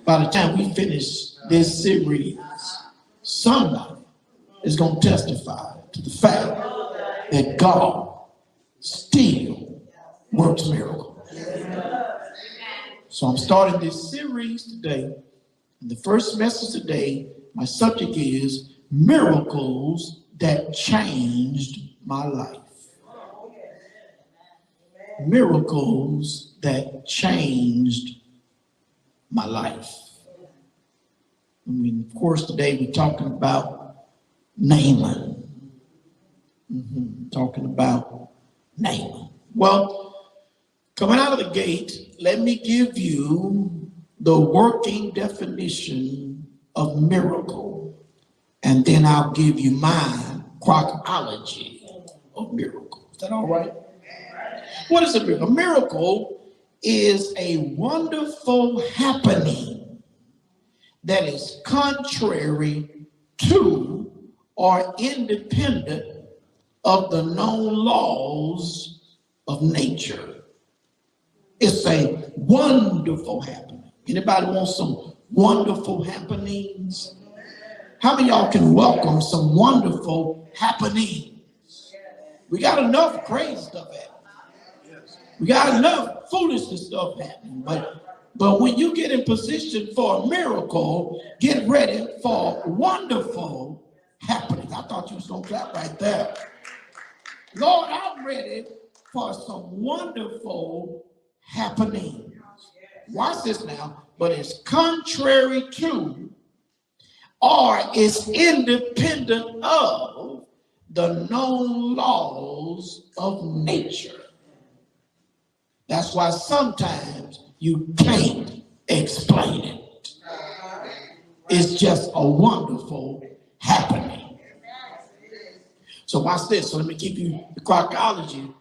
by the time we finish this series, somebody is going to testify to the fact that God still works miracles. So I'm starting this series today. And the first message today, my subject is miracles that changed my life. Miracles that changed my life. I mean, of course, today we're talking about Naaman. Talking about Naaman. Well, coming out of the gate, let me give you the working definition of miracle, and then I'll give you my Crockology of miracle. Is that all right? What is a miracle? A miracle is a wonderful happening that is contrary to or independent of the known laws of nature. It's a wonderful happening. Anybody want some wonderful happenings? How many of y'all can welcome some wonderful happenings? We got enough crazy stuff happening. We got enough foolish stuff happening. But when you get in position for a miracle, get ready for wonderful happenings. I thought you was going to clap right there. Lord, I'm ready for some wonderful happenings. Watch this now. But it's contrary to or it's independent of the known laws of nature. That's why sometimes you can't explain it. It's just a wonderful happening. So watch this. So let me give you the Crockology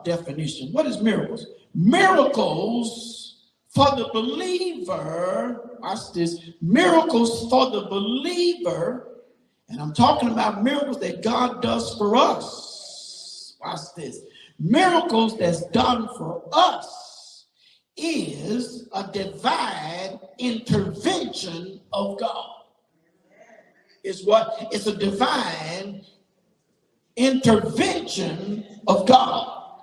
definition. What is miracles? Miracles for the believer. Watch this. Miracles for the believer. And I'm talking about miracles that God does for us. Watch this. Miracles that's done for us is a divine intervention of God. It's what? It's a divine intervention of God.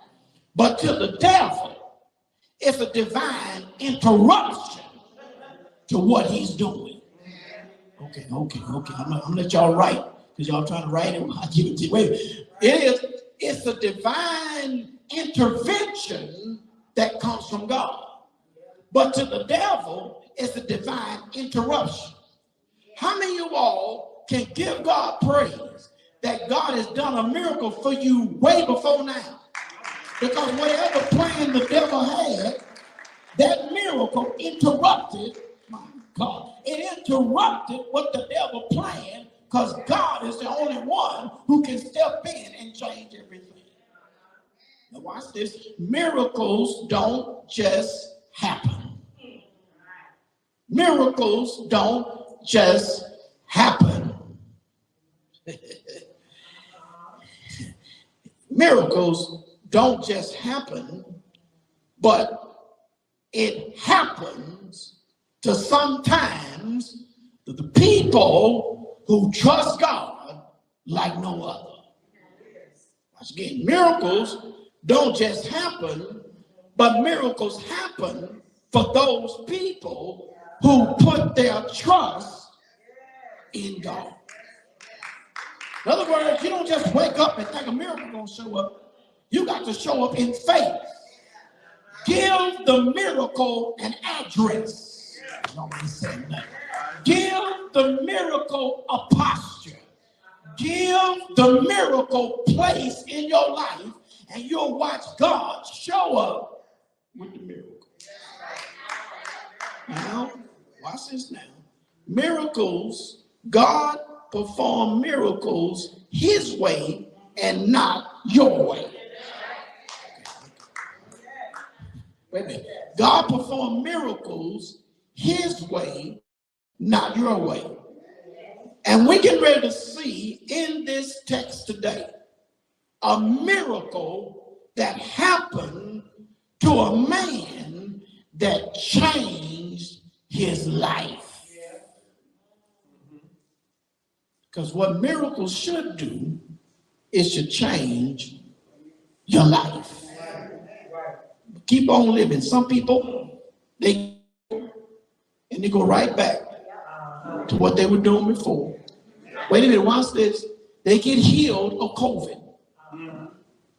But to the devil, it's a divine interruption to what he's doing. Okay. I'm gonna let y'all write, because y'all trying to write it. I'll give it to you. Wait, it's a divine intervention that comes from God. But to the devil, it's a divine interruption. How many of you all can give God praise that God has done a miracle for you way before now? Because whatever plan the devil had, that miracle interrupted, my God, it interrupted what the devil planned, because God is the only one who can step in and change everything. Now watch this. Miracles don't just happen. Miracles don't just happen. Miracles don't just happen, but it happens to sometimes to the people who trust God like no other. Once again, miracles don't just happen, but miracles happen for those people who put their trust in God. In other words, you don't just wake up and think a miracle gonna show up. You got to show up in faith. Give the miracle an address. Nobody said that. Give the miracle a posture. Give the miracle place in your life, and you'll watch God show up with the miracle. Now, watch this now. Miracles, God perform miracles his way and not your way. Wait a minute. God performed miracles his way, not your way. And we get ready to see in this text today a miracle that happened to a man that changed his his life. Because what miracles should do is to change your life. Keep on living. Some people, they go right back to what they were doing before. Wait a minute, watch this. They get healed of COVID.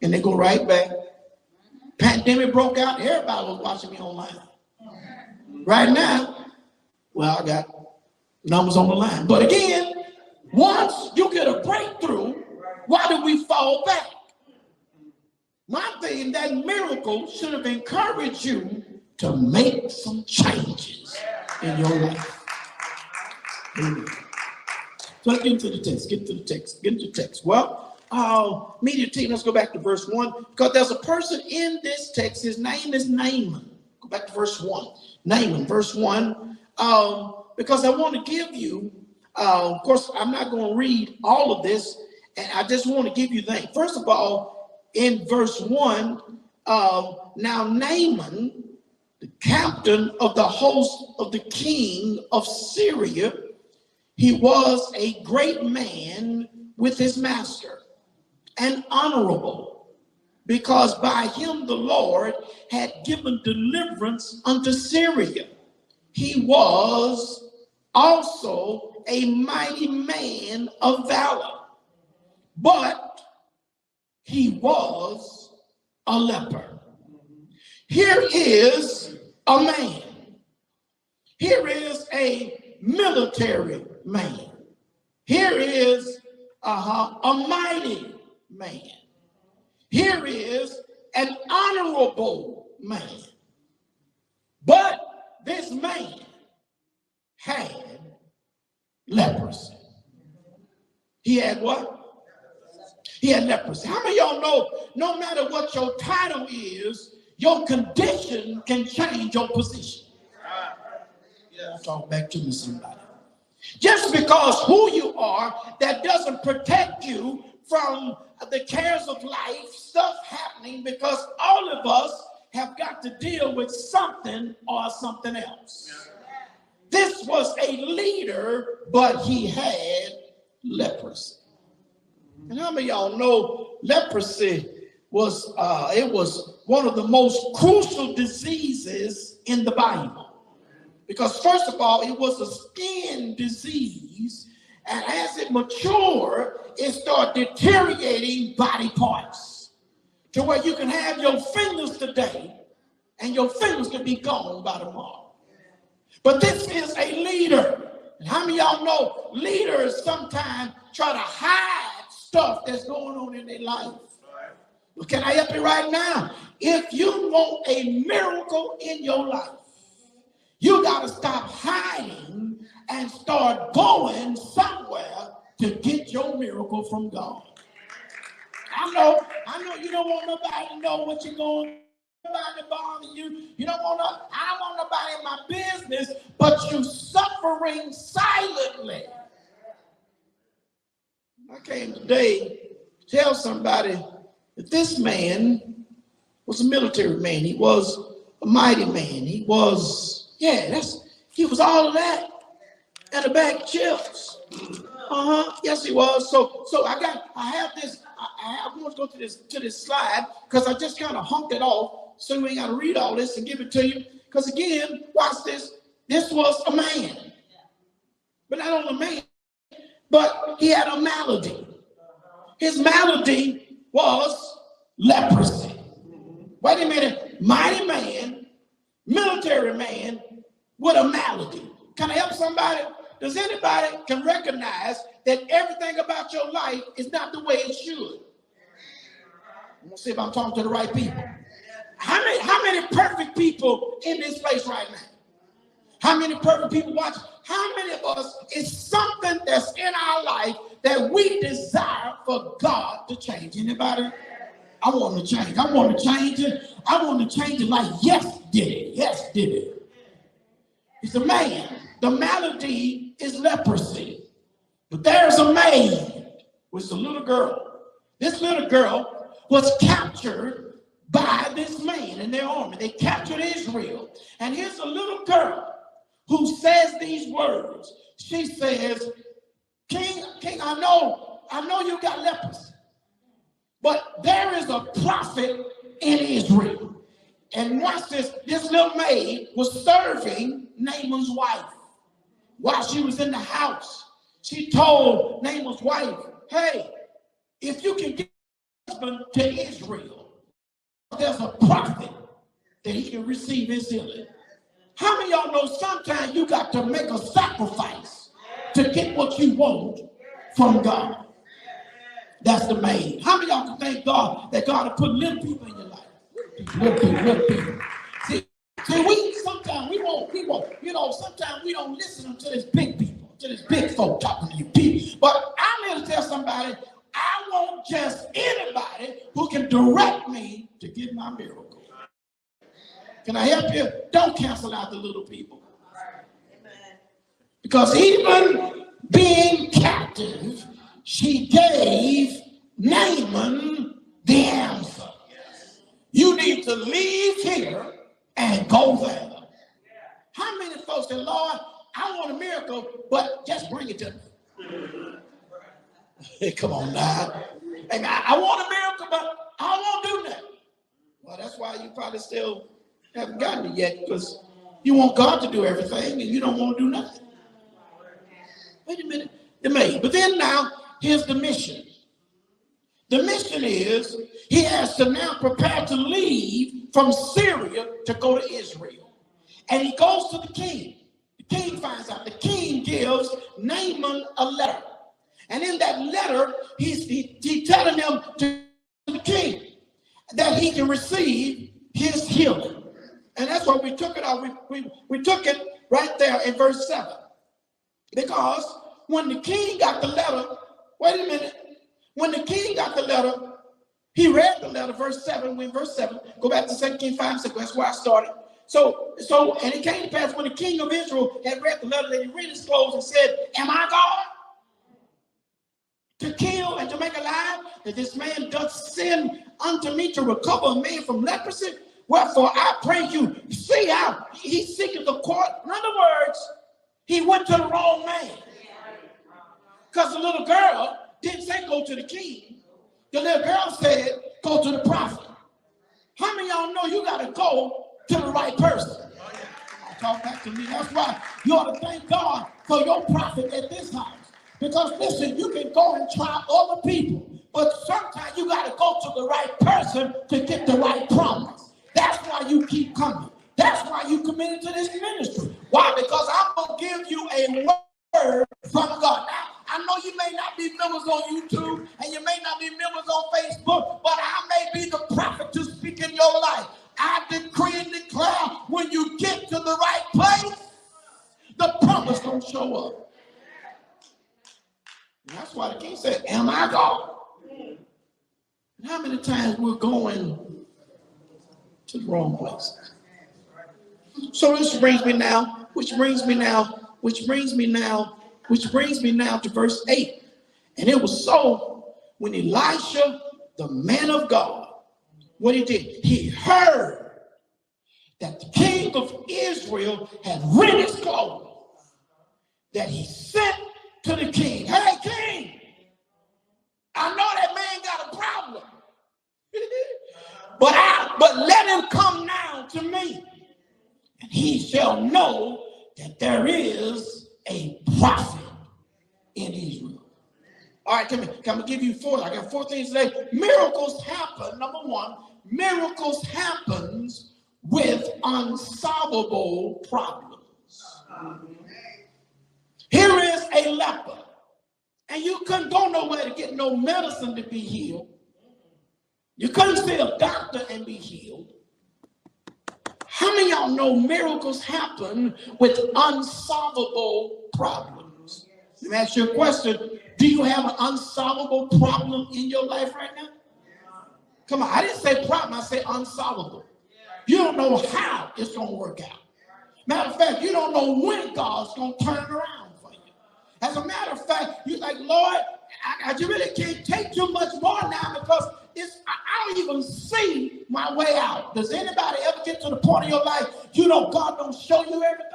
And they go right back. Pandemic broke out. Everybody was watching me online. Right now, well, I got numbers on the line. But again, once you get a breakthrough, why do we fall back? My thing, that miracle should have encouraged you to make some changes in your life. Amen. So let's get into the text. Get into the text. Well, media team, let's go back to verse 1. Because there's a person in this text. His name is Naaman. Go back to verse 1. Naaman, verse 1. Because I want to give you, of course, I'm not going to read all of this. And I just want to give you things. First of all, in verse 1, now Naaman, the captain of the host of the king of Syria, he was a great man with his master and honorable, because by him the Lord had given deliverance unto Syria. He was also a mighty man of valor, but he was a leper. Here is a man. Here is a military man. Here is a mighty man. Here is an honorable man. But this man had leprosy. He had what? He had leprosy. How many of y'all know no matter what your title is, your condition can change your position? Talk back to me, somebody. Just because who you are, that doesn't protect you from the cares of life, stuff happening, because all of us have got to deal with something or something else. This was a leader, but he had leprosy. And how many of y'all know leprosy was one of the most crucial diseases in the Bible? Because first of all, it was a skin disease, and as it matured, it started deteriorating body parts to where you can have your fingers today and your fingers can be gone by tomorrow. But this is a leader. And how many of y'all know leaders sometimes try to hide stuff that's going on in their life? Well, can I help you right now? If you want a miracle in your life, you got to stop hiding and start going somewhere to get your miracle from God. I know you don't want nobody to know what you're going through. Nobody bothering you. You don't want to, I don't want nobody in my business, but you suffering silently. I came today to tell somebody that this man was a military man. He was a mighty man. He was, he was all of that and a bag of chips. Yes, he was. So I have this. I want to go to this slide because I just kind of hunked it off so we ain't got to read all this and give it to you. Because again, watch this. This was a man, but not only a man, but he had a malady. His malady was leprosy. Wait a minute, mighty man, military man with a malady. Can I help somebody? Does anybody can recognize that everything about your life is not the way it should? I'm gonna see if I'm talking to the right people. How many perfect people in this place right now? How many perfect people watch? How many of us is something that's in our life that we desire for God to change? Anybody? I want to change. I want to change it. I want to change it like yes did it. Yes did it. It's a man. The malady is leprosy. But there's a maid with a little girl. This little girl was captured by this man in their army. They captured Israel. And here's a little girl who says these words. She says, King, I know you got leprosy, but there is a prophet in Israel. And watch this, this little maid was serving Naaman's wife. While she was in the house, she told Naaman's wife, hey, if you can get a husband to Israel, there's a prophet that he can receive his healing. How many of y'all know sometimes you got to make a sacrifice to get what you want from God? That's the main. How many of y'all can thank God that God has put little people in your life? Little people. See, we sometimes we won't, sometimes we don't listen to this big people, to this big folk talking to you people. But I'm here to tell somebody, I want just anybody who can direct me to get my miracle. Can I help you? Don't cancel out the little people. Because even being captive, she gave Naaman the answer. You need to leave here and go there. How many folks say, Lord, I want a miracle, but just bring it to me? Hey, come on now. And I want a miracle, but I won't do that. Well, that's why you probably still haven't gotten it yet, because you want God to do everything and you don't want to do nothing. Wait a minute. But then now, here's the mission. The mission is he has to now prepare to leave from Syria to go to Israel. And he goes to the king. The king finds out. The king gives Naaman a letter. And in that letter, he's telling him to the king that he can receive his healing. And that's why we took it out. We took it right there in verse 7. Because when the king got the letter, wait a minute. When the king got the letter, he read the letter, verse 7. When verse 7, go back to 2 Kings 5, 6, that's where I started. So, and it came to pass when the king of Israel had read the letter, that he rent his clothes and said, am I God to kill and to make alive, that this man doth sin unto me to recover a man from leprosy? Wherefore I pray you, see how he seeketh the court. In other words, he went to the wrong man. Because the little girl didn't say go to the king. The little girl said go to the prophet. How many of y'all know you got to go to the right person? Talk back to me. That's why you ought to thank God for your prophet at this house. Because listen, you can go and try other people, but sometimes you got to go to the right person to get the right promise. That's why you keep coming. That's why you committed to this ministry. Why? Because I'm going to give you a word from God. Now, I know you may not be members on YouTube and you may not be members on Facebook, but I may be the prophet to speak in your life. I decree and declare when you get to the right place, the promise don't show up. And that's why the king said, am I God? And how many times we're going to the wrong place? So this brings me now to verse 8. And it was so when Elisha, the man of God, what he did, he heard that the king of Israel had rent his clothes, that he sent to the king, hey king, I know that man got a problem, but let him come now to me, and he shall know that there is a prophet in Israel. All right, come and give you 4. I got 4 things today. Miracles happen. Number 1, miracles happens with unsolvable problems. Here is a leper, and you couldn't go nowhere to get no medicine to be healed. You couldn't see a doctor and be healed. How many of y'all know miracles happen with unsolvable problems? Let me ask you a question. Do you have an unsolvable problem in your life right now? Come on, I didn't say problem, I say unsolvable. You don't know how it's going to work out. Matter of fact, you don't know when God's going to turn it around for you. As a matter of fact, you're like, Lord, I really can't take too much more now because I don't even see my way out. Does anybody ever get to the point in your life, you know God don't show you everything?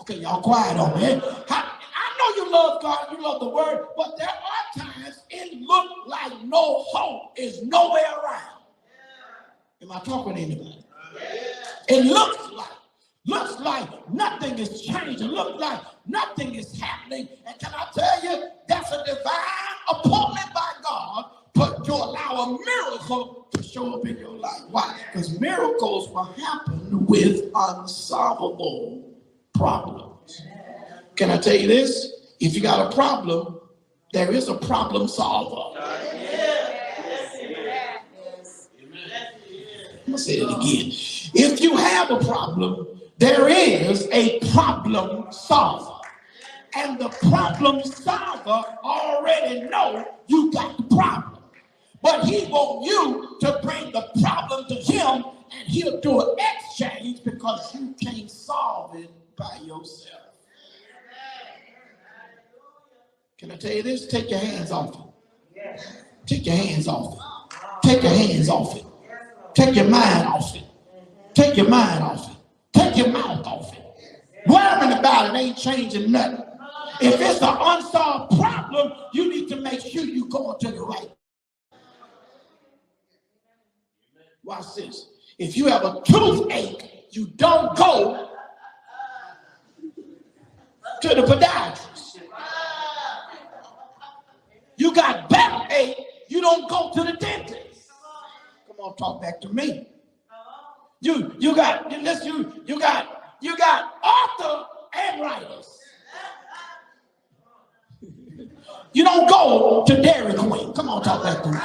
Okay, y'all quiet on me. I know you love God, you love the word, but there are times it looks like no hope is nowhere around. Am I talking to anybody? It looks like nothing is changing. Looks like nothing is happening. And can I tell you, that's a divine appointment by God to allow a miracle to show up in your life. Why? Because miracles will happen with unsolvable problems. Can I tell you this? If you got a problem, there is a problem solver. I'm going to say it again. If you have a problem, there is a problem solver. And the problem solver already know you got the problem. But he wants you to bring the problem to him, and he'll do an exchange because you can't solve it by yourself. Can I tell you this? Take your hands off it. Take your hands off it. Take your hands off it. Take your mind off it. Take your mind off it. Take your mouth off it. Worrying about it ain't changing nothing. If it's an unsolved problem, you need to make sure you're going to the right. Watch this. If you have a toothache, you don't go to the podiatrist. You got backache, you don't go to the dentist. Come on, talk back to me. You got arthritis. You don't go to Dairy Queen. Come on, talk back to me.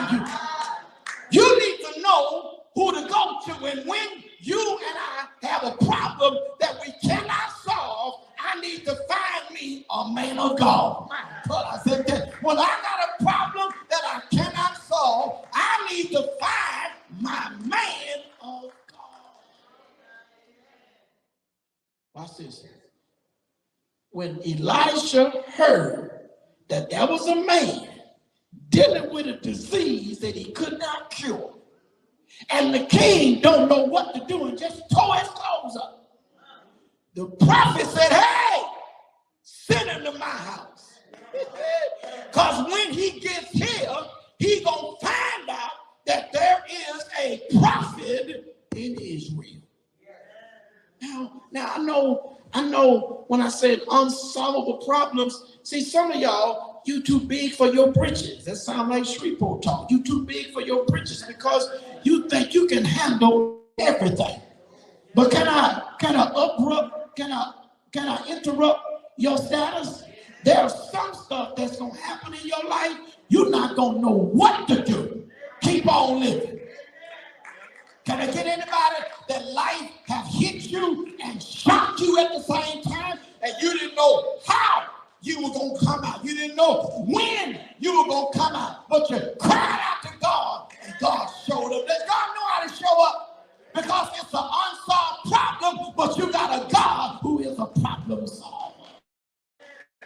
You need to know who to go to, and when you and I have a problem that we cannot solve, I need to find me a man of God. My God, I said that. When I got a problem that I cannot solve, I need to find my man of God. Watch this. When Elisha heard that there was a man dealing with a disease that he could not cure, and the king don't know what to do and just tore his clothes up, the prophet said, hey, send him to my house. Because when he gets here, he gonna find out that there is a prophet in Israel. Now I know when I said unsolvable problems, see, some of y'all, you too big for your britches. That sounds like Shreveport talk. You too big for your britches because you think you can handle everything. But can I interrupt your status? There's some stuff that's gonna happen in your life. You're not gonna know what to do. Keep on living. Can I get anybody that life have hit you and shocked you at the same time, and you didn't know how you were going to come out? You didn't know when you were going to come out, but you cried out to God, and God showed up. Does God know how to show up? Because it's an unsolved problem, but you got a God who is a problem solver.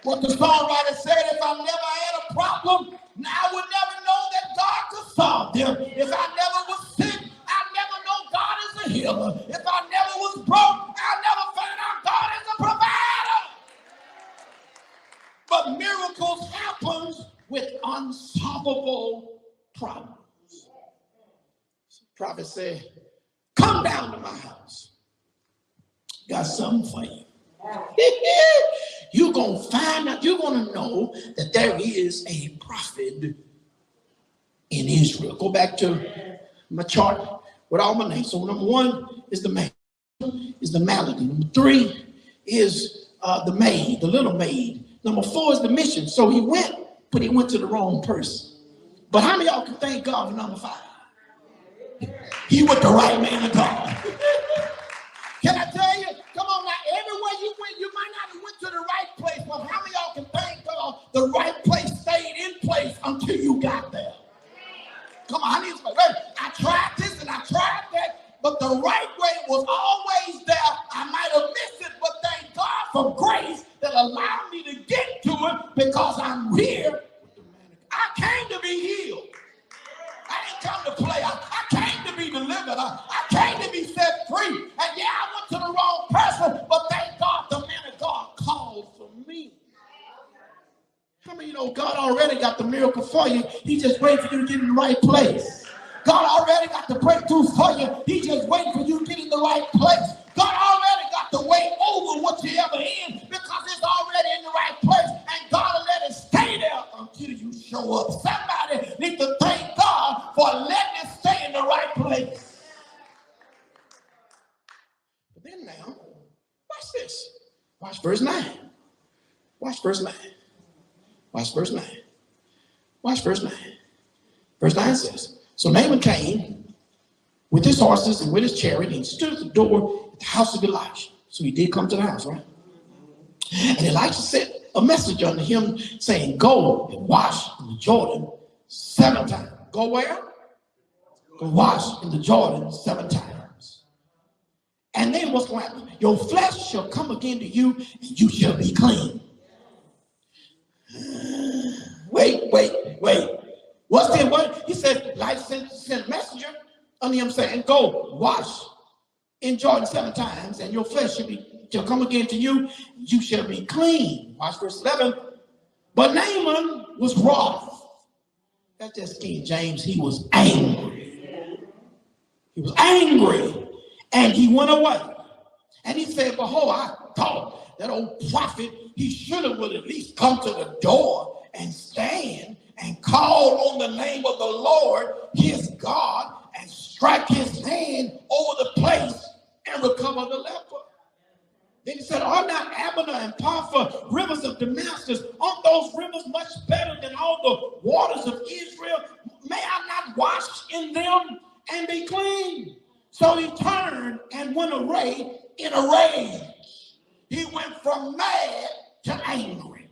What the songwriter said, if I never had a problem, I would never know that God could solve them. If I never was sick, I never know God is a healer. If I never was broke, I never found out God is a provider. But miracles happen with unsolvable problems. The prophet said, come down to my house. Got something for you. You're going to find out, you're going to know that there is a prophet in Israel. Go back to my chart with all my names. So number 1 is the man, is the malady. Number 3 is the maid, the little maid. Number 4 is the mission. So he went, but he went to the wrong person. But how many of y'all can thank God for number 5? He went the right man of God. Can I tell you? Come on now, everywhere you went, you might not have went to the right place, but how many of y'all can thank God the right place stayed in place until you got there? Come on, I need to I tried this and I tried that, but the right way was always there. I might have missed it, but thank God for grace that allowed me to get to it because I'm here. I came to be healed. I didn't come to play. I came to be delivered. I came to be set free. And yeah, I went to the wrong person, but thank God the man of God got the miracle for you. He just waiting for you to get in the right place. God already got the breakthrough for you. He just waiting for you to get in the right place. God already got the way over what you ever in because it's already in the right place. And God will let it stay there until you show up. Somebody needs to thank God for letting it stay in the right place. But then now, watch this. Watch verse 9. Watch verse 9. Watch verse 9. Watch verse 9. Verse 9 says, so Naaman came with his horses and with his chariot and stood at the door at the house of Elijah. So he did come to the house, right? And Elijah sent a message unto him saying, go and wash in the Jordan 7 times. Go where? Go wash in the Jordan 7 times. And then what's going to happen? Your flesh shall come again to you and you shall be clean. Wait. What's that word? He said, Elijah sent a messenger unto him saying, go wash in Jordan 7 times, and your flesh shall come again to you, you shall be clean. Watch verse 11. But Naaman was wroth. That's just King James. He was angry. He was angry, and he went away. And he said, behold, I thought that old prophet, he should have would at least come to the door and stand and call on the name of the Lord, his God, and strike his hand over the place and recover the leper. Then he said, are not Abana and Pharpar rivers of Damascus? Aren't those rivers much better than all the waters of Israel? May I not wash in them and be clean? So he turned and went away in a rage. He went from mad to angry.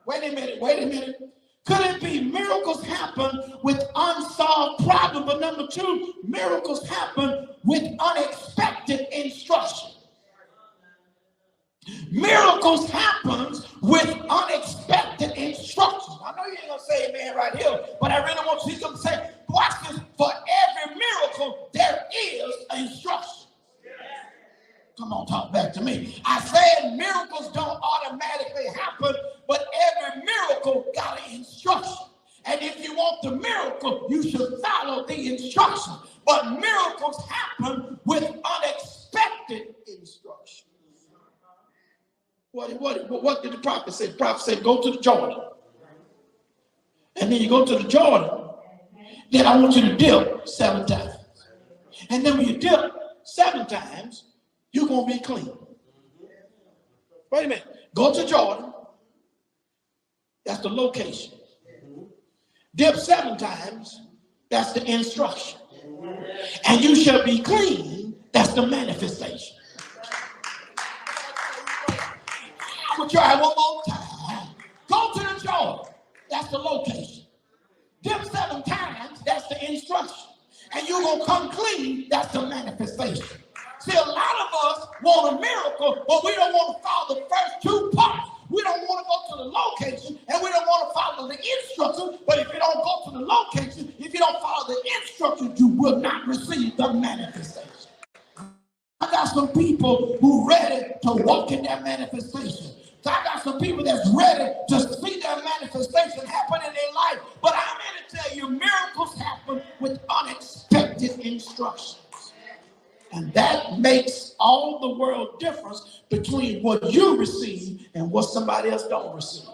Wait a minute. Could it be miracles happen with unsolved problems? But number 2, miracles happen with unexpected instruction. Miracles happens with unexpected instructions. I know you ain't gonna say amen right here, but I really want you to say, watch this. For every miracle, there is an instruction. Come on, talk back to me. I said miracles don't automatically happen, but every miracle got an instruction. And if you want the miracle, you should follow the instruction. But miracles happen with unexpected instructions. What did the prophet say? The prophet said, go to the Jordan. And then you go to the Jordan, then I want you to dip 7 times. And then when you dip 7 times, you're going to be clean. Wait a minute. Go to Jordan. That's the location. Dip 7 times. That's the instruction. And you shall be clean. That's the manifestation. I'm going to try one more time. Go to the Jordan. That's the location. Dip 7 times. That's the instruction. And you're going to come clean. That's the manifestation. See, a lot of us want a miracle, but we don't want to follow the first 2 parts. We don't want to go to the location, and we don't want to follow the instructions. But if you don't go to the location, if you don't follow the instructions, you will not receive the manifestation. I got some people who ready to walk in that manifestation. So I got some people that's ready to see that manifestation happen in their life. But I'm here to tell you, miracles happen with unexpected instructions. And that makes all the world difference between what you receive and what somebody else don't receive.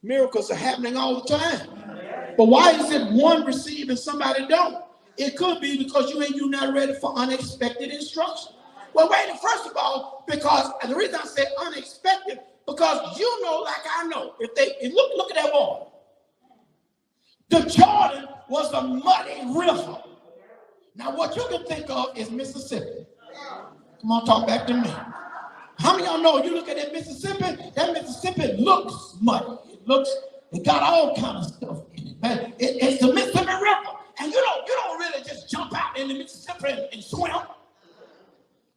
Miracles are happening all the time. But why is it one receive and somebody don't? It could be because you're not ready for unexpected instruction. Well, wait, first of all, because the reason I say unexpected, because you know, like I know, if look at that water. The Jordan was a muddy river. Now, what you can think of is Mississippi. Come on, talk back to me. How many of y'all know you look at that Mississippi looks muddy. It got all kind of stuff in it. But it's the Mississippi River. And you don't really just jump out in the Mississippi and swim.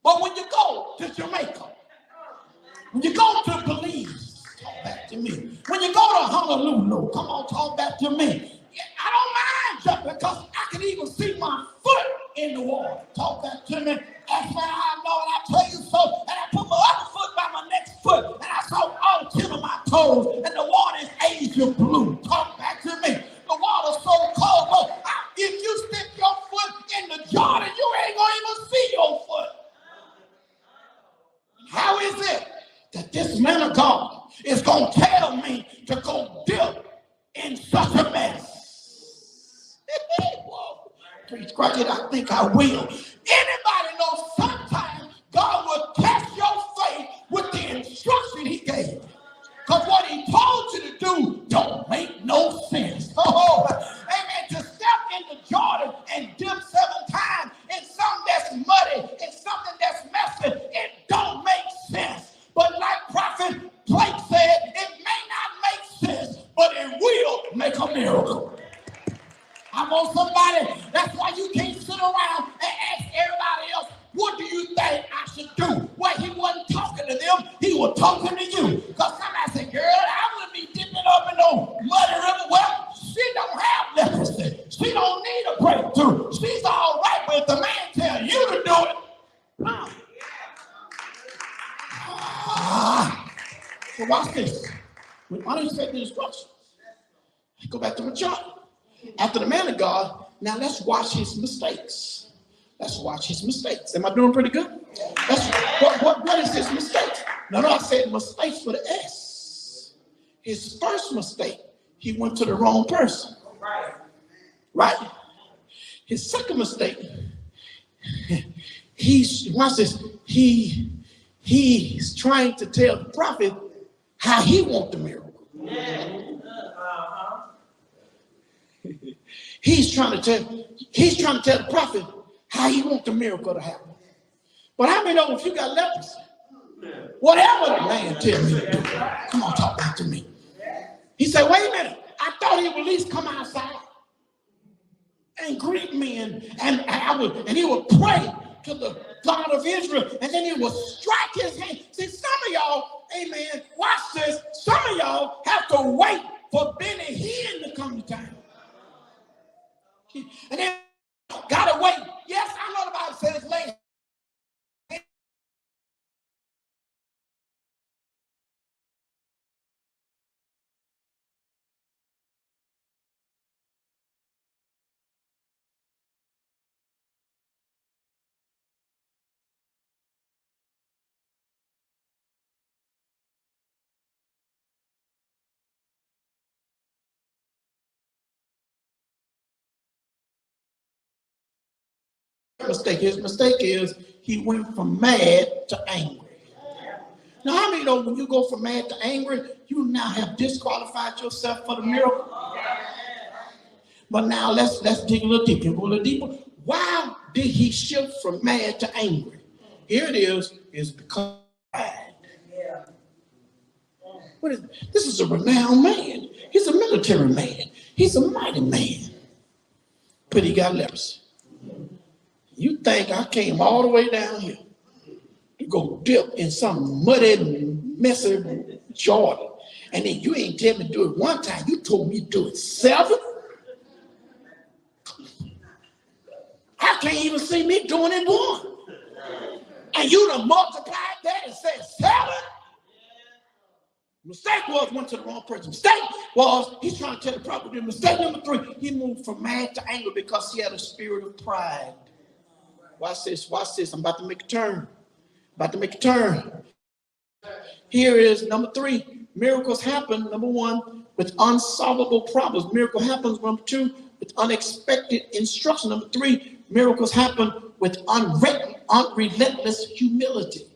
But when you go to Jamaica, when you go to Belize, talk back to me. When you go to Honolulu, come on, talk back to me. I don't mind jumping because I can even see my foot in the water. Talk back to me. That's why I know, and I tell you so. And I put my other foot by my next foot, and I saw all 10 of my toes, and the water is 80 that this man of God is going to tell me to go dip in such a mess. Whoa. Preach Crockett, I think I will. Anybody know sometimes God will test your faith with the instruction he gave? Because what he told you to do don't make no sense. Oh, amen. To step into Jordan and dip 7 times in something that's muddy, in something that's messy, it don't make sense. But like Prophet Blake said, it may not make sense, but it will make a miracle. I want somebody, that's why you can't sit around and ask everybody else, what do you think I should do? Well, he wasn't talking to them, he was talking to you. Because somebody said, girl, I wouldn't be dipping up in no muddy river. Well, she don't have leprosy. She don't need a breakthrough. She's all right, but if the man tells you to do it, so watch this. With unexpected instructions, go back to my chart. After the man of God, now let's watch his mistakes. Let's watch his mistakes. Am I doing pretty good? What is his mistakes? No, I said mistakes with an S. His first mistake, he went to the wrong person. Right? His second mistake, watch this, he's trying to tell the prophet how he wants the miracle. He's trying to tell the prophet how he wants the miracle to happen. But how many know if you got leprosy, whatever the man tell me to do, come on, talk back to me. He said, wait a minute, I thought he would at least come outside and greet me, and he would pray to the God of Israel, and then he would strike his hand. See, some of y'all, amen, watch this, some of y'all have to wait for Benny Hinn to come to town. And then gotta wait. Yes, I know the Bible says later. His mistake is he went from mad to angry. Now, how many know when you go from mad to angry, you now have disqualified yourself for the miracle? But now let's dig a little deeper. Go a little deeper. Why did he shift from mad to angry? Here it is because of pride. This is a renowned man. He's a military man. He's a mighty man. But he got leprosy. You think I came all the way down here to go dip in some muddy, messy Jordan, and then you ain't tell me to do it one time. You told me to do it 7? I can't even see me doing it 1. And you done multiplied that and said 7? Mistake was went to the wrong person. Mistake was he's trying to tell the prophet. Mistake number 3, he moved from mad to anger because he had a spirit of pride. Watch this, I'm about to make a turn. Here is number 3. Miracles happen, number 1, with unsolvable problems. Miracle happens, number 2, with unexpected instruction. Number 3, miracles happen with unrelentless humility.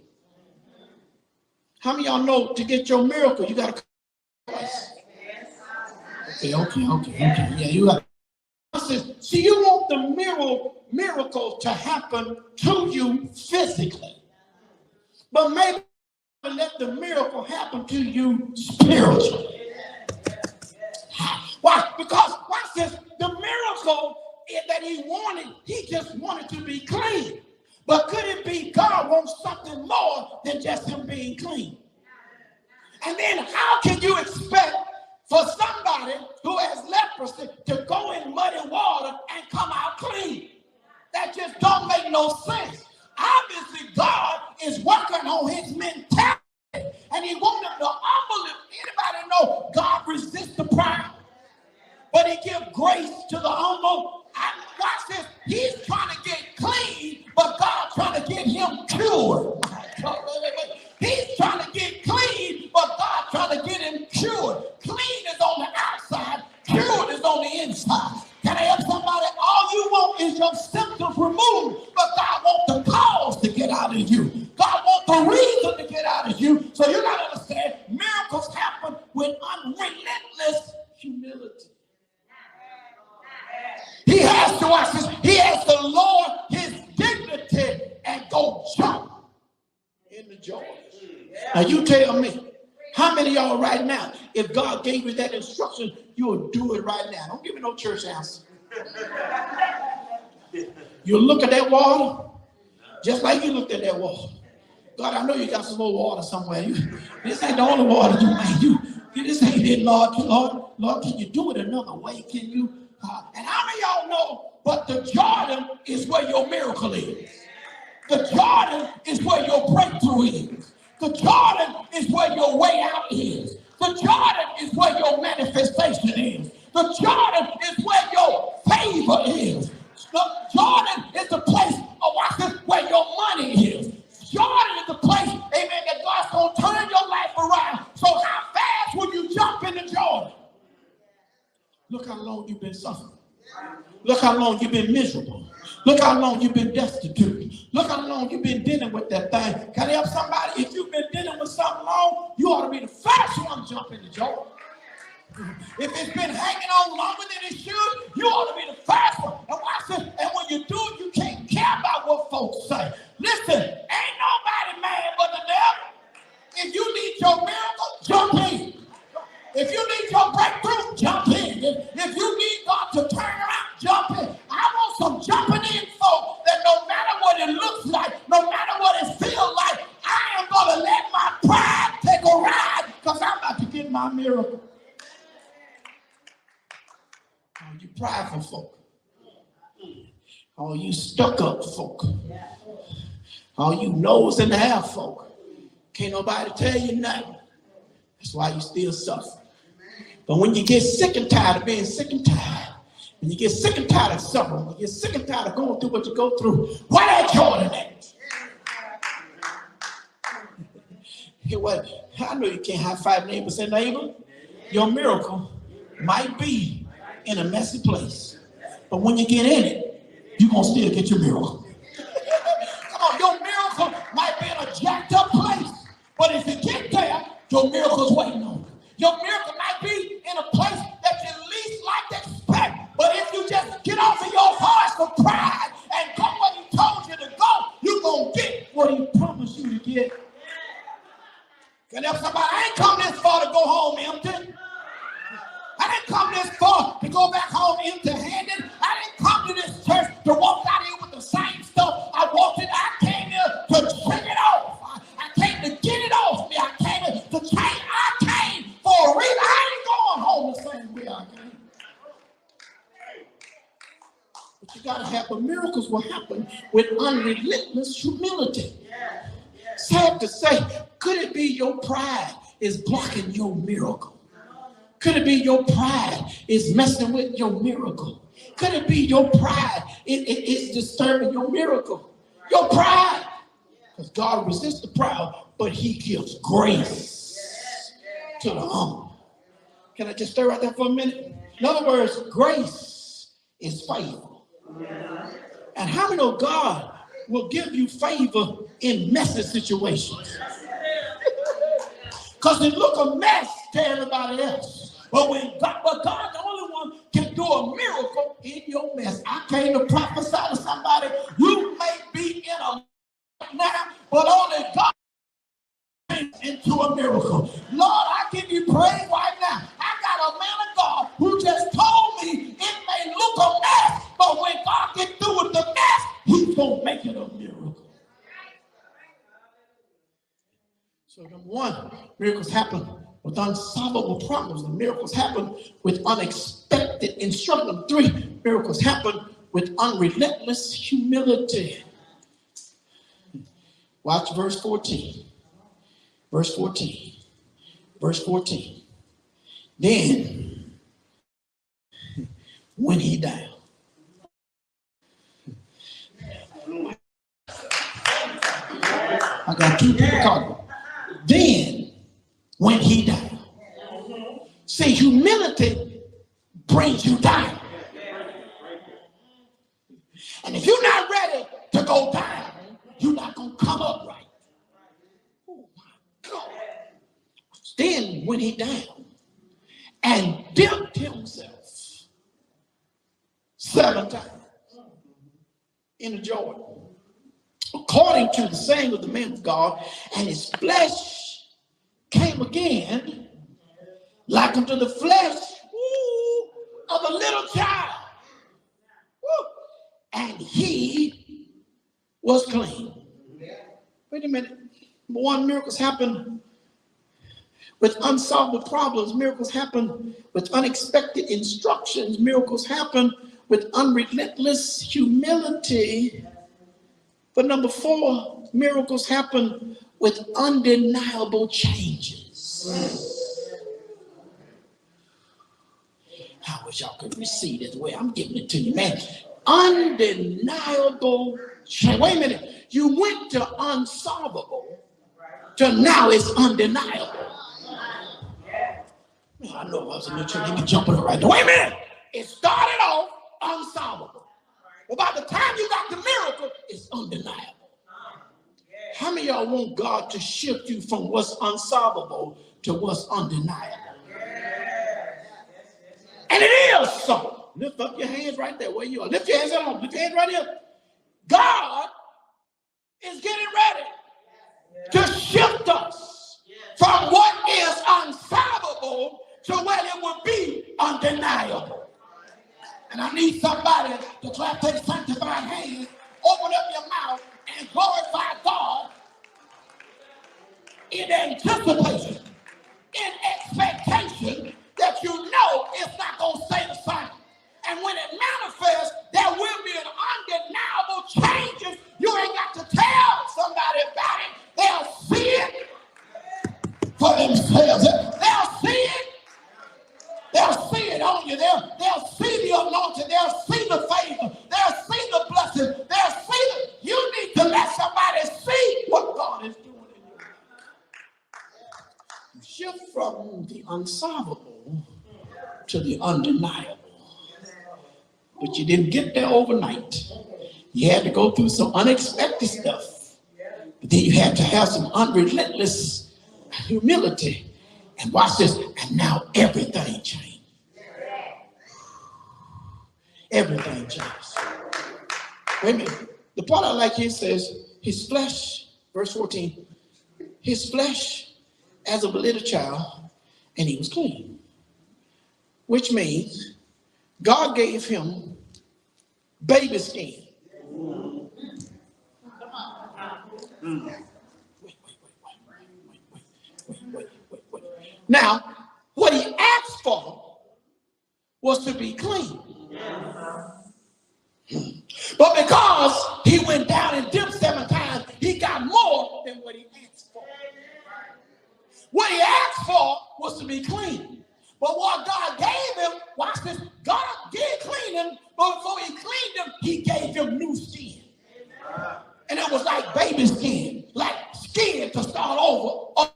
How many of y'all know to get your miracle, you got to come twice? Okay. Yeah, you got to. See, you want the miracle to happen to you physically, but maybe let the miracle happen to you spiritually. Why? Because watch this, the miracle that he wanted, he just wanted to be clean. But could it be God wants something more than just him being clean? And then how can you expect for somebody who has leprosy to go in muddy water and come out clean? That just don't make no sense. Obviously, God is working on his mentality, and he wants them to humble him. Anybody know God resists the proud, but he gives grace to the humble? Watch this. He's trying to get clean, but God's trying to get him cured. He's trying to get clean. Jordan. Now you tell me, how many of y'all right now, if God gave you that instruction, you would do it right now? Don't give me no church answer. You look at that water, just like you looked at that water. God, I know you got some more water somewhere. This ain't the only water you made. This ain't it, Lord. Lord, can you do it another way? Can you? And how many of y'all know, but the Jordan is where your miracle is. The Jordan is where your breakthrough is. The Jordan is where your way out is. The Jordan is where your manifestation is. The Jordan is where your favor is. The Jordan is the place, where your money is. Jordan is the place, amen, that God's going to turn your life around. So how fast will you jump into Jordan? Look how long you've been suffering. Look how long you've been miserable. Look how long you've been destitute. Look how long you've been dealing with that thing. Can I help somebody? If you've been dealing with something long, you ought to be the first one to jump into Jordan. If it's been hanging on longer than it should, you ought to be the first one. And watch this. And when you do it, you can't care about what folks say. Listen, ain't nobody mad but the devil. If you need your miracle, jump in. If you need your breakthrough, jump in. If you need God to turn around, jump in. I want some jumping in folk that no matter what it looks like, no matter what it feels like, I am going to let my pride take a ride because I'm about to get my miracle. Oh, you prideful folk. Oh, you stuck up folk. Oh, you nose in the air folk. Can't nobody tell you nothing. That's why you still suffer. But when you get sick and tired of being sick and tired, when you get sick and tired of suffering, when you get sick and tired of going through what you go through, why that Jordan at? Hey, what? I know you can't high five neighbor, say neighbor. Your miracle might be in a messy place, but when you get in it, you're going to still get your miracle. Come on, your miracle might be in a jacked up place, but if you get there, your miracle's waiting on you. Your miracle might be in a place that you least like to expect, but if you just get off of your horse of pride and go where he told you to go, you're going to get what he promised you to get. Can I help somebody? I ain't come this far to go home empty. I didn't come this far to go back home empty-handed. I didn't come to this church to walk out here with the same stuff I walked in. I came here to shake it off. I came to get it off me. I came here to change. I came for a reason. I ain't going home the same way I came. But you got to have the miracles will happen with unrelentless humility. Sad to say, could it be your pride is blocking your miracle? Could it be your pride is messing with your miracle? Could it be your pride is disturbing your miracle? Your pride. Because God resists the proud, but he gives grace to the humble. Can I just stay right there for a minute? In other words, grace is favor. And how many know God will give you favor in messy situations? Because it look a mess to everybody else. But God, the only one can do a miracle in your mess. I came to prophesy to somebody. You may be in a now, but only God can into a miracle. Lord, I give you praise right now. I got a man of God who just told me it may look a mess, but when God gets through with the mess, he's going to make it a miracle. So number one, miracles happen with unsolvable problems. The miracles happen with unexpected instruction. Number three, miracles happen with unrelentless humility. Watch verse 14. Verse 14. Verse 14. Then, when he died. I got two people talking. Then, when he died. See, humility brings you down. And if you're not ready to go down, you're not going to come up right. Oh, my God. Then, when he died and dipped himself 7 times in the Jordan, according to the saying of the man of God, and his flesh came again like unto the flesh of a little child. And he was clean. Wait a minute. Number one, miracles happen with unsolvable problems. Miracles happen with unexpected instructions. Miracles happen with unrelentless humility. But number four, miracles happen with undeniable changes. I wish y'all could receive it the way I'm giving it to you, man. Undeniable change. Wait a minute. You went to unsolvable to now it's undeniable. I know I was in the church. You can jump on it right there. Wait a minute. It started off unsolvable. But by the time you got the miracle, it's undeniable. How many of y'all want God to shift you from what's unsolvable to what's undeniable? And it is so. Lift up your hands right there where you are. Lift your hands up. Lift your hands right here. God is getting ready to shift us from what is unsolvable to what it would be undeniable. And I need somebody to clap their sanctified hands, open up your mouth, and glorify God in anticipation, in expectation that you know it's not going to stay the same. And when it manifests, there will be an undeniable changes. You ain't got to tell somebody about it. They'll see it for themselves. They'll see it. They'll see it on you. They'll see the anointing. They'll see the favor. They'll see the blessing. They'll see it. You need to let somebody see what God is doing in you. You shift from the unsolvable to the undeniable. But you didn't get there overnight. You had to go through some unexpected stuff. But then you had to have some unrelentless humility. And watch this. And now everything changed. Everything changed. Wait a minute. The part I like here says, his flesh, verse 14, his flesh as of a little child, and he was clean. Which means God gave him baby skin. Wait. Now, what he asked for was to be clean. But because he went down and dipped 7 times, he got more than what he asked for. What he asked for was to be clean. But what God gave him, watch this, God did clean him, but before he cleaned him, he gave him new skin. And it was like baby skin, like skin to start over.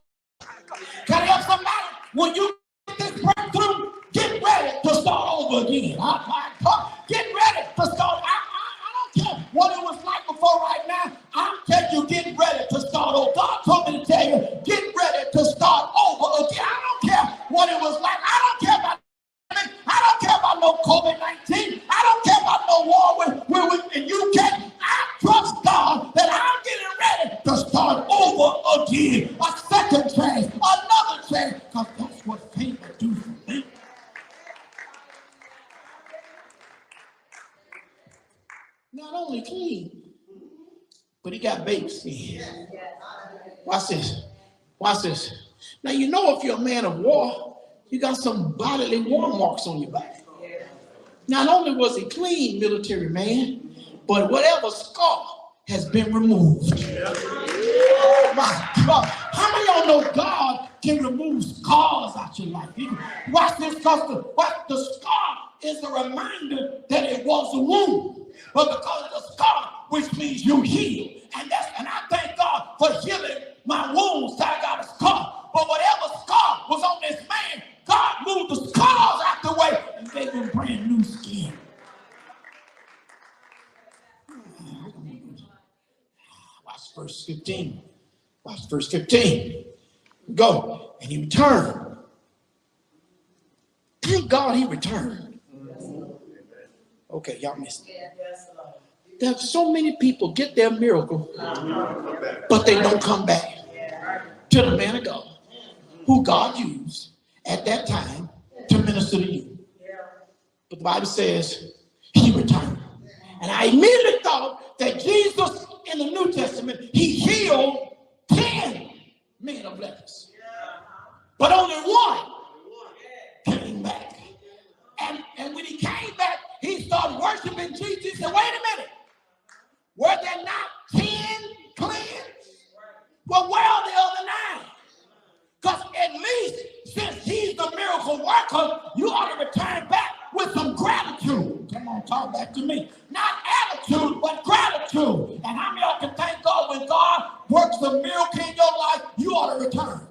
Can I help somebody? When you get this breakthrough, get ready to start over again. Oh my God, get ready to start. I don't care what it was like before right now. I'm telling you, get ready to start over. God told me to tell you, get ready to start over again. I don't care what it was like. I don't care about I don't care about no COVID-19. I don't care about no war in UK. I trust God that I'm getting ready to start over again. A second chance, another chance, because that's what faith will do for me. Not only clean, but he got baby skin. Watch this. Watch this. Now, you know if you're a man of war, you got some bodily war marks on your back. Not only was he clean, military man, but whatever scar has been removed. My God. How many of y'all know God can remove scars out your life? Watch this, because the scar is a reminder that it was a wound. But because of the scar, which means you heal. And I thank God for healing my wounds that I got a scar. But whatever scar was on this man, God moved the scars out the way and gave him brand new skin. Watch verse 15. Watch verse 15. Go. And he returned. Thank God he returned. Okay, y'all missed it. There's so many people get their miracle, but they don't come back to the man of God who God used at that time to minister to you. But the Bible says he returned. And I immediately thought that Jesus in the New Testament, he healed 10 men of lepers. But only one came back. And when he came back, he started worshiping Jesus. He said, wait a minute. Were there not 10 cleansed? Well, where are the other 9? Because at least since he's the miracle worker, you ought to return back with some gratitude. Come on, talk back to me. Not attitude, but gratitude. And how many of y'all can thank God when God works a miracle in your life, you ought to return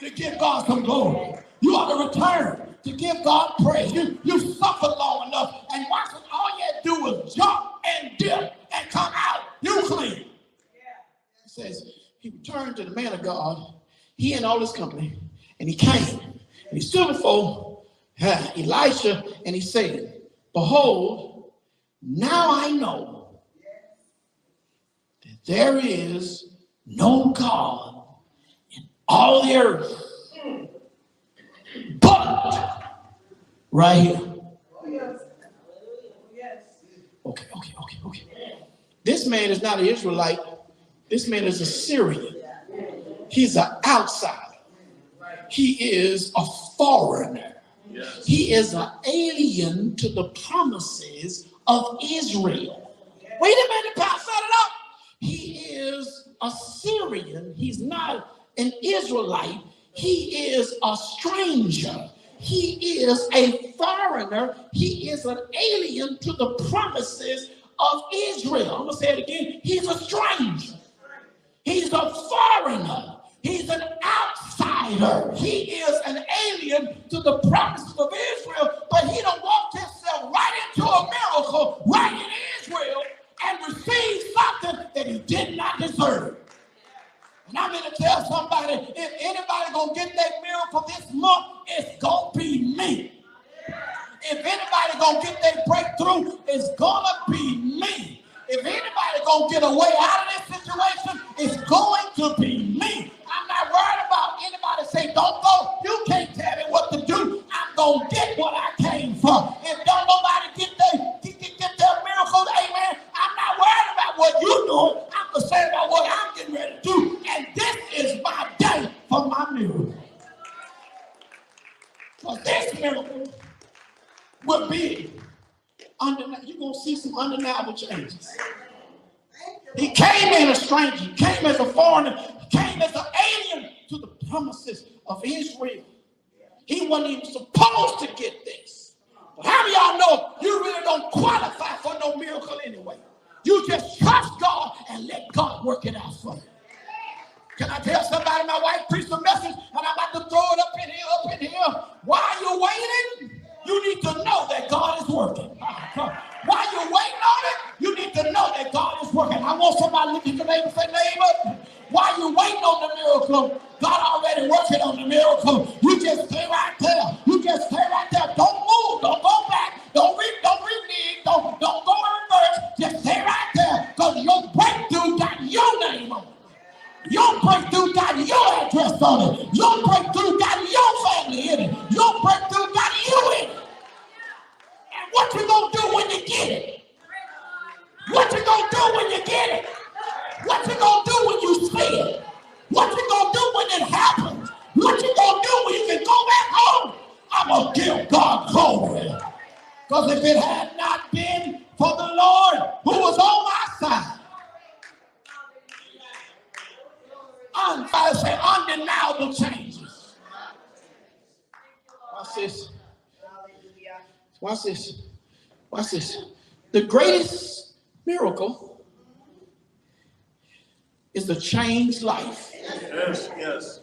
to give God some glory. You ought to return to give God praise. You suffered long enough, and watch it, all you had to do was jump and dip and come out. You clean. He says he returned to the man of God, he and all his company, and he came. And he stood before Elisha, and he said, behold, now I know that there is no God in all the earth but right here. Okay. This man is not an Israelite. This man is a Syrian. He's an outsider. He is a foreigner. He is an alien to the promises of Israel. Wait a minute, Pastor, set it up. He is a Syrian. He's not an Israelite. He is a stranger. He is a foreigner. He is an alien to the promises of Israel. I'm going to say it again. He's a stranger. He's a foreigner. He's an outsider. He is an alien to the promises of Israel, but he done walked himself right into a miracle right in Israel and received something that he did not deserve. And I'm going to tell somebody, if anybody going to get that miracle this month, it's going to be me. If anybody going to get that breakthrough, it's going to be me. If anybody going to get a way out of this situation, it's going to be me. I'm not worried about anybody saying, don't go. You can't tell me what to do. I'm going to get what I came for. If don't nobody get their miracle, amen, I'm not worried about what you're doing. I'm concerned about what I'm getting ready to do. And this is my day for my miracle. Because this miracle will be undeniable. You're going to see some undeniable changes. He came in a stranger. He came as a foreigner. He came as an alien to the promises of Israel. He wasn't even supposed to get this. But how do y'all know you really don't qualify for no miracle anyway? You just trust God and let God work it out for you. Can I tell somebody, my wife preached a message and I'm about to throw it up in here. While you're waiting, you need to know that God is working. While you're waiting on it, you need to know that God is working. I want somebody to look at your neighbor and say, neighbor, while you're waiting on the miracle, God already working on the miracle. You just stay right there. You just stay right there. Don't move. Don't go back. Don't renege. Don't go in reverse. Just stay right there because your breakthrough got your name on it. Your breakthrough got your address on it. Your breakthrough got your family in it. Your breakthrough got you in it. And what you gonna do when you get it? What you gonna do when you get it? What you gonna do when you see it? What you gonna do when it happens? What you gonna do when you can go back home? I'm gonna give God glory. Because if it had not been for the Lord who was on my side, I say undeniable changes. Watch this. Watch this. Watch this. The greatest miracle is the changed life. Yes.